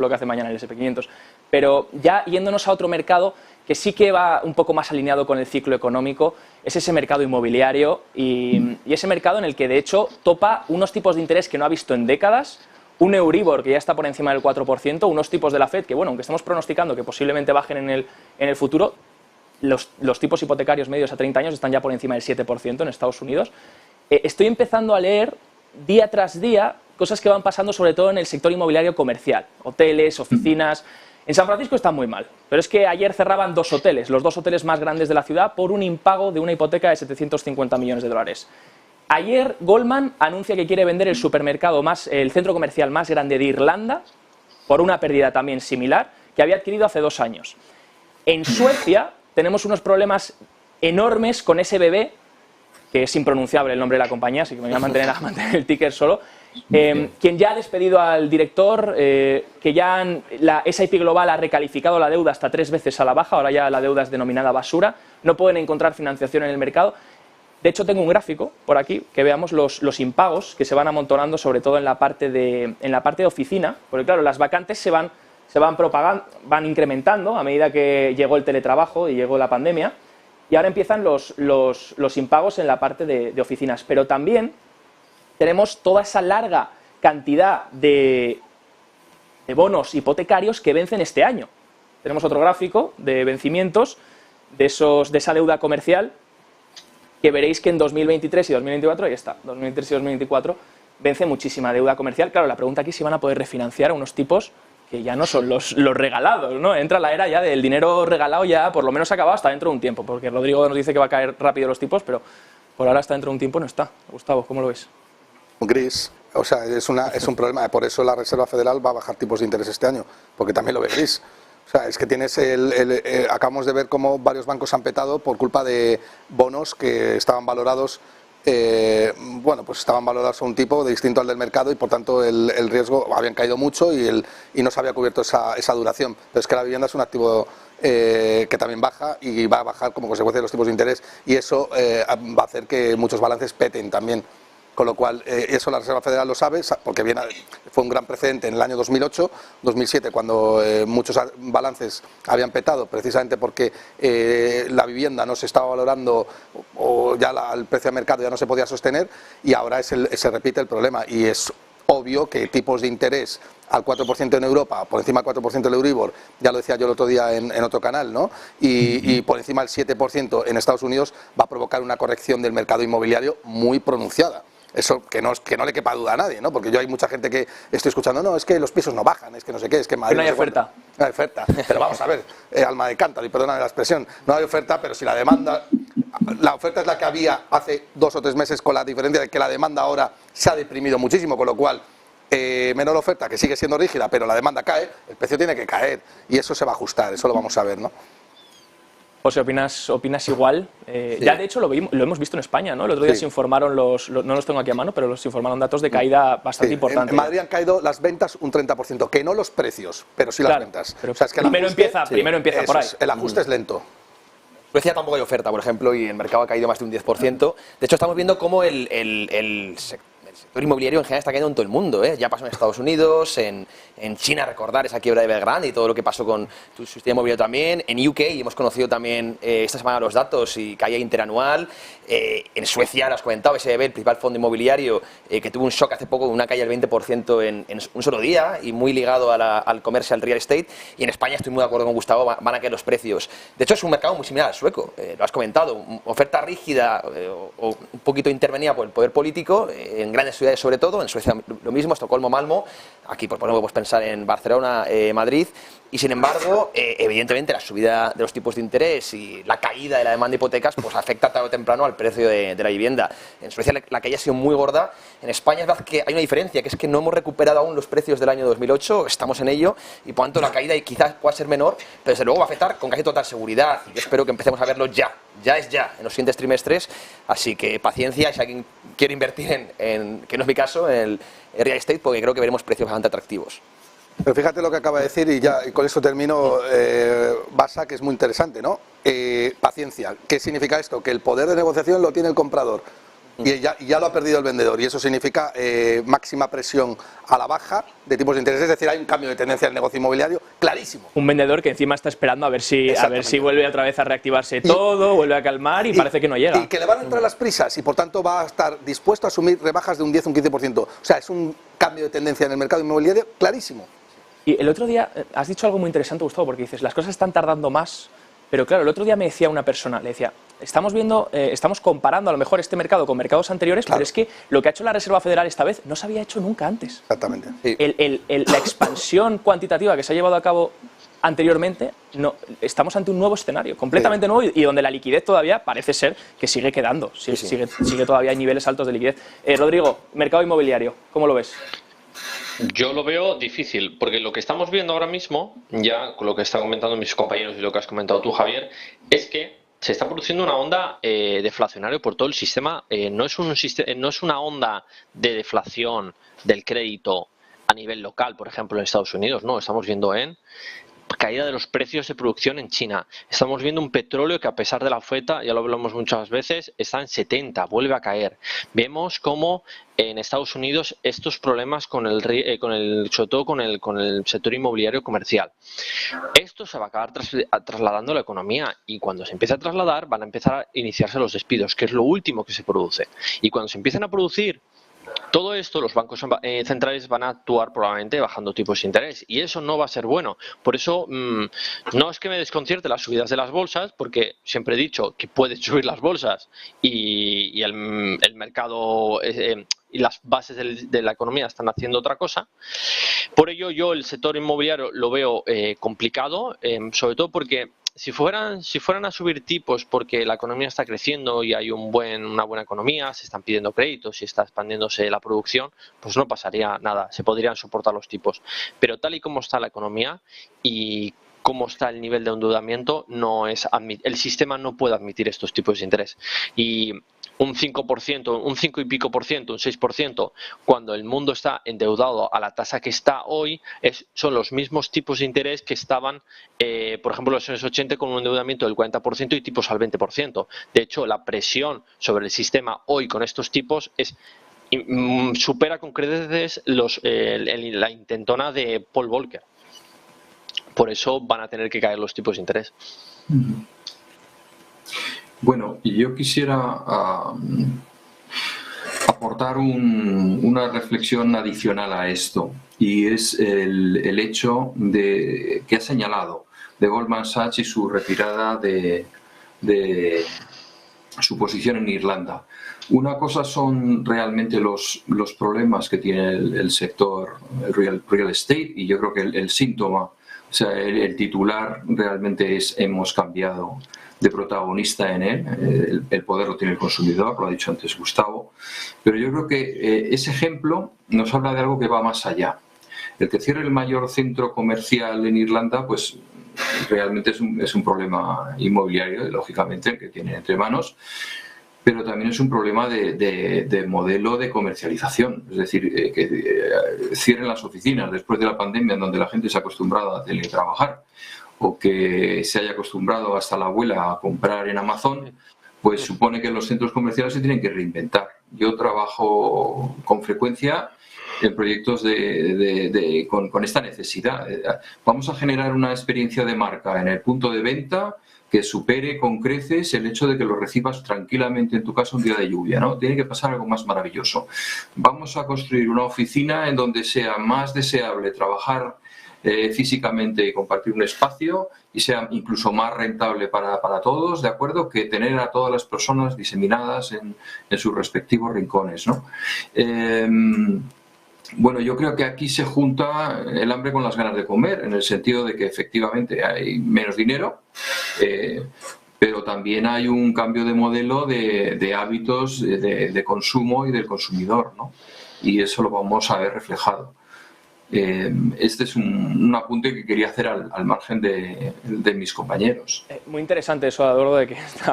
lo que hace mañana el S&P 500. Pero ya yéndonos a otro mercado que sí que va un poco más alineado con el ciclo económico, es ese mercado inmobiliario y ese mercado en el que de hecho topa unos tipos de interés que no ha visto en décadas, un Euribor que ya está por encima del 4%, unos tipos de la FED que, bueno, aunque estamos pronosticando que posiblemente bajen en el futuro, los tipos hipotecarios medios a 30 años están ya por encima del 7% en Estados Unidos. Estoy empezando a leer día tras día cosas que van pasando sobre todo en el sector inmobiliario comercial, hoteles, oficinas. En San Francisco están muy mal, pero es que ayer cerraban 2 hoteles, los 2 hoteles más grandes de la ciudad, por un impago de una hipoteca de 750 millones de dólares. Ayer Goldman anuncia que quiere vender el supermercado el centro comercial más grande de Irlanda por una pérdida también similar que había adquirido hace 2 años. En Suecia tenemos unos problemas enormes con SBB, que es impronunciable el nombre de la compañía, así que me voy a mantener el ticker solo, quien ya ha despedido al director, que ya la S&P Global ha recalificado la deuda hasta 3 veces a la baja, ahora ya la deuda es denominada basura, no pueden encontrar financiación en el mercado. De hecho, tengo un gráfico por aquí que veamos los impagos que se van amontonando, sobre todo en la parte de oficina, porque claro, las vacantes se van propagando, van incrementando a medida que llegó el teletrabajo y llegó la pandemia, y ahora empiezan los impagos en la parte de oficinas, pero también tenemos toda esa larga cantidad de bonos hipotecarios que vencen este año. Tenemos otro gráfico de vencimientos de esa deuda comercial, que veréis que en 2023 y 2024, ahí está, 2023 y 2024, vence muchísima deuda comercial. Claro, la pregunta aquí es si van a poder refinanciar a unos tipos que ya no son los regalados, ¿no? Entra la era ya del dinero regalado, ya por lo menos acabado hasta dentro de un tiempo, porque Rodrigo nos dice que va a caer rápido los tipos, pero por ahora hasta dentro de un tiempo no está. Gustavo, ¿cómo lo ves? Gris, o sea, es un problema, por eso la Reserva Federal va a bajar tipos de interés este año, porque también lo ve gris. O sea, es que tienes acabamos de ver cómo varios bancos han petado por culpa de bonos que estaban valorados, bueno, pues estaban valorados a un tipo distinto al del mercado y por tanto el riesgo habían caído mucho y no se había cubierto esa duración. Pero es que la vivienda es un activo que también baja y va a bajar como consecuencia de los tipos de interés y eso va a hacer que muchos balances peten también. Con lo cual, eso la Reserva Federal lo sabe, porque fue un gran precedente en el año 2008, 2007, cuando muchos balances habían petado, precisamente porque la vivienda no se estaba valorando o ya el precio de mercado ya no se podía sostener, y ahora se repite el problema. Y es obvio que tipos de interés al 4% en Europa, por encima del 4% del Euribor, ya lo decía yo el otro día en otro canal, ¿no? Y por encima del 7% en Estados Unidos va a provocar una corrección del mercado inmobiliario muy pronunciada. Eso que no le quepa duda a nadie, ¿no? Porque yo hay mucha gente que estoy escuchando, no, es que los pisos no bajan, es que no sé qué, es que en Madrid no hay oferta. No hay oferta, pero vamos a ver, alma de cántaro, y perdóname la expresión, no hay oferta, pero si la oferta es la que había hace 2 o 3 meses, con la diferencia de que la demanda ahora se ha deprimido muchísimo, con lo cual menor oferta, que sigue siendo rígida, pero la demanda cae, el precio tiene que caer y eso se va a ajustar, eso lo vamos a ver, ¿no? José, ¿opinas igual? Sí. Ya de hecho lo hemos visto en España, ¿no? El otro día se informaron no los tengo aquí a mano, pero los informaron datos de caída bastante importante. En Madrid han caído las ventas un 30%, que no los precios, pero sí las ventas. Pero o sea, es que primero empieza por ahí. El ajuste es lento. Suecia tampoco hay oferta, por ejemplo, y el mercado ha caído más de un 10%. De hecho, estamos viendo cómo el sector inmobiliario en general está cayendo en todo el mundo, ¿eh? Ya pasó en Estados Unidos, en China, recordar esa quiebra de Evergrande y todo lo que pasó con su sistema inmobiliario también. En UK hemos conocido también esta semana los datos y caída interanual. En Suecia, lo has comentado, SBB, el principal fondo inmobiliario, que tuvo un shock hace poco, una caída del 20% en un solo día y muy ligado al commercial real estate. Y en España, estoy muy de acuerdo con Gustavo, van a caer los precios. De hecho, es un mercado muy similar al sueco, lo has comentado, oferta rígida o un poquito intervenida por el poder político, en grandes ciudades sobre todo, en Suecia lo mismo, Estocolmo, Malmo, aquí por ejemplo podemos pensar en Barcelona, Madrid, y sin embargo, evidentemente la subida de los tipos de interés y la caída de la demanda de hipotecas pues afecta tarde o temprano al precio de la vivienda. En Suecia la caída ha sido muy gorda, en España es verdad que hay una diferencia, que es que no hemos recuperado aún los precios del año 2008, estamos en ello, y por tanto la caída quizás pueda ser menor, pero desde luego va a afectar con casi total seguridad, y yo espero que empecemos a verlo ya en los siguientes trimestres, así que paciencia, si alguien quiere invertir que no es mi caso, en el real estate, porque creo que veremos precios bastante atractivos. Pero fíjate lo que acaba de decir y con esto termino, Basa, que es muy interesante, ¿no? Paciencia. ¿Qué significa esto? Que el poder de negociación lo tiene el comprador. y ya lo ha perdido el vendedor, y eso significa máxima presión a la baja de tipos de interés, es decir, hay un cambio de tendencia del negocio inmobiliario clarísimo. Un vendedor que encima está esperando a ver si vuelve otra vez a reactivarse todo, vuelve a calmar y parece que no llega. Y que le van a entrar las prisas y por tanto va a estar dispuesto a asumir rebajas de un 10 o un 15%. O sea, es un cambio de tendencia en el mercado inmobiliario clarísimo. Y el otro día has dicho algo muy interesante, Gustavo, porque dices, las cosas están tardando más. Pero claro, el otro día me decía una persona, le decía, estamos comparando a lo mejor este mercado con mercados anteriores, pero es que lo que ha hecho la Reserva Federal esta vez no se había hecho nunca antes. Exactamente. Sí. La expansión cuantitativa que se ha llevado a cabo anteriormente, estamos ante un nuevo escenario, completamente nuevo, y donde la liquidez todavía parece ser que sigue quedando, sigue todavía a niveles altos de liquidez. Rodrigo, mercado inmobiliario, ¿cómo lo ves? Yo lo veo difícil, porque lo que estamos viendo ahora mismo, ya con lo que están comentando mis compañeros y lo que has comentado tú, Javier, es que se está produciendo una onda deflacionaria por todo el sistema. No es una onda de deflación del crédito a nivel local, por ejemplo, en Estados Unidos, no, estamos viendo en caída de los precios de producción en China. Estamos viendo un petróleo que, a pesar de la oferta, ya lo hablamos muchas veces, está en 70, vuelve a caer. Vemos cómo en Estados Unidos estos problemas sobre todo con el sector inmobiliario comercial. Esto se va a acabar trasladando a la economía, y cuando se empiece a trasladar van a empezar a iniciarse los despidos, que es lo último que se produce. Y cuando se empiecen a producir todo esto, los bancos centrales van a actuar probablemente bajando tipos de interés, y eso no va a ser bueno. Por eso no es que me desconcierte las subidas de las bolsas, porque siempre he dicho que pueden subir las bolsas y el mercado y las bases de la economía están haciendo otra cosa. Por ello yo el sector inmobiliario lo veo complicado, sobre todo porque si fueran a subir tipos porque la economía está creciendo y hay una buena economía, se están pidiendo créditos y está expandiéndose la producción, pues no pasaría nada, se podrían soportar los tipos. Pero tal y como está la economía y cómo está el nivel de endeudamiento, el sistema no puede admitir estos tipos de interés. Y un 5%, un 5 y pico por ciento, un 6%, cuando el mundo está endeudado a la tasa que está hoy, son los mismos tipos de interés que estaban, por ejemplo, en los años 80, con un endeudamiento del 40% y tipos al 20%. De hecho, la presión sobre el sistema hoy con estos tipos supera con creces la intentona de Paul Volcker. Por eso van a tener que caer los tipos de interés. Bueno, yo quisiera aportar una reflexión adicional a esto, y es el hecho que ha señalado de Goldman Sachs y su retirada de su posición en Irlanda. Una cosa son realmente los problemas que tiene el sector real estate, y yo creo que el síntoma, o sea, el titular realmente es: hemos cambiado de protagonista en él, el poder lo tiene el consumidor, lo ha dicho antes Gustavo, pero yo creo que ese ejemplo nos habla de algo que va más allá. El que cierre el mayor centro comercial en Irlanda, pues realmente es un problema inmobiliario, lógicamente, el que tiene entre manos, pero también es un problema de modelo de comercialización. Es decir, que cierren las oficinas después de la pandemia, en donde la gente se ha acostumbrado a teletrabajar, o que se haya acostumbrado hasta la abuela a comprar en Amazon, pues supone que los centros comerciales se tienen que reinventar. Yo trabajo con frecuencia en proyectos con esta necesidad. Vamos a generar una experiencia de marca en el punto de venta que supere con creces el hecho de que lo recibas tranquilamente en tu casa un día de lluvia, ¿no? Tiene que pasar algo más maravilloso. Vamos a construir una oficina en donde sea más deseable trabajar físicamente y compartir un espacio, y sea incluso más rentable para todos, ¿de acuerdo?, que tener a todas las personas diseminadas en sus respectivos rincones, ¿no? Bueno, yo creo que aquí se junta el hambre con las ganas de comer, en el sentido de que efectivamente hay menos dinero, pero también hay un cambio de modelo de hábitos de consumo y del consumidor, ¿no? Y eso lo vamos a ver reflejado. Este es un apunte que quería hacer al margen de mis compañeros. Muy interesante eso, Eduardo, de que